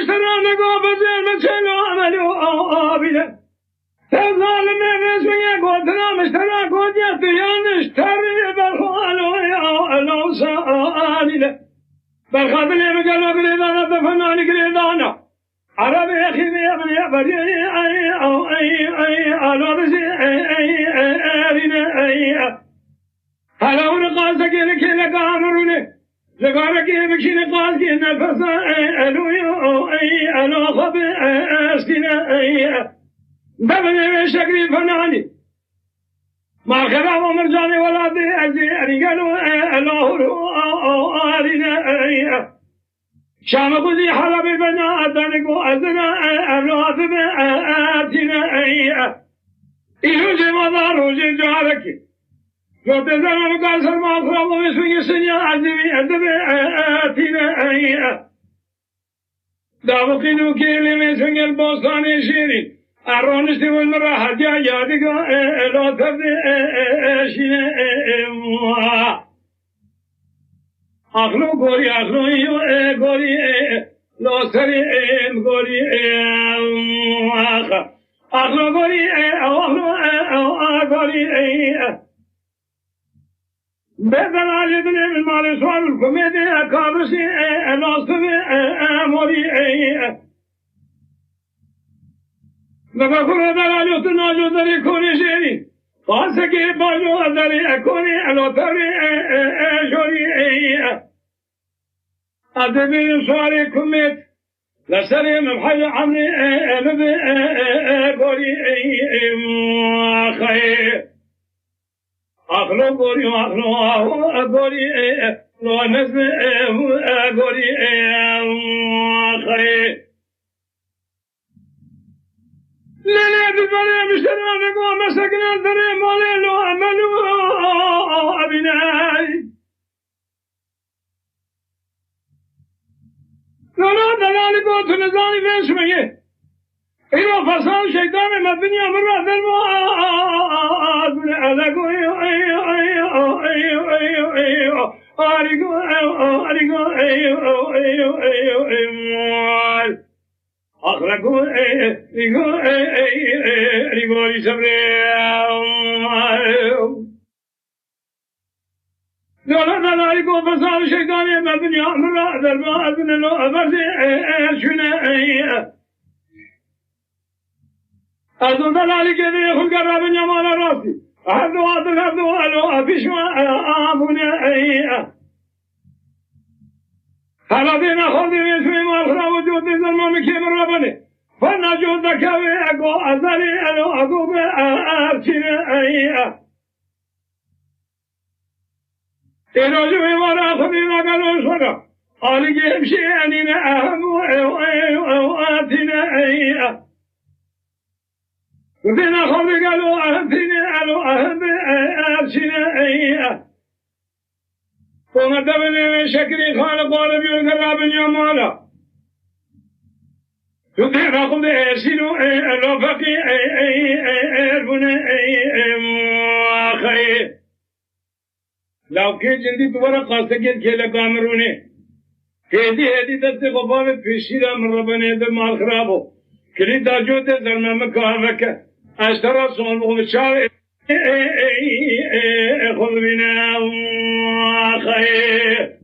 مشتران قابضين متشلو عملوا آبيله تظالم نفسه قدنا مشتران قد يطيان اشتري بالخوالو يا الوصاليله بالخاطر اللي بقالوا قريدانا دفناني قريدانا عربي أخي بيبني بري أي الورزي أي هلا ورقاصك لك لك أمرني لقارك بكشي لقاصك نفس أي ألو خب أسكنا أي ببني شكري فناني ما خراب مرجاني ولا دي أجي قالوا الله أرنا أي شام قدي حلبي بنا أدنكو أدنا أولاد بأتنا أي إيشو جمادار روجي جارك جو تزرم قاسر ما خراب ويسوي سنيا عزمي أدب أتنا أي دابقينو كيلي مسوي البوستان شيري أرونستي والمراحة جا يادك لا تبدي شين أخلو غوري أخلو يو غوري لا سري غوري أخلو غوري أخلو غوري بدل على دنيا من مال سوال الكوميديا كابرسي لا سري موري نبغى دلالي وتناجو دري كوني شيري قاسكي باجو دري أكوني ألو تري جوري أدبي صاري كميت لسري مبحي عمري نبي قولي خير أخلو قولي أخلو قولي لو نسمي قولي خير لا بالبري مشتري بقوم مسكنا دري مالي لو عملوا أبنائي لا دلالي قوت نزاني بين شمية إلو فصال شيطان ما الدنيا مرة ذلوا أدنى أدقوا أخرجوا رجولي سبريم دولا دلالي کو فساد شيطاني مبني أمر ذربا أذن له أبرد شنا أذن دلالي كذي يخل قرب جمال راسي هذا ألو أبيشوا آمنا هلا بينا خذي بسمي مالخنا وجود الظلم كبر ربني فنجود كوي أقو أزلي ألو أقو بأرشنا إنو جوي ورا خذينا قالوا صدا قال جيب شيئا أهم وآتنا وفينا خذي قالوا أهمتنا ألو أهم أرشنا ومدبني من شكري خالق وربي وقراب يمالا تدير أخذ سنو الرفقي أربنا أخي لو كي جندي دوارا قاسكين كيلا كامروني كيدي هدي دست غفاوة فشيرا من ربنا دل مال خرابو كلي داجوت زرنا مكامك أشترى صنبه بشار خذ بنا خير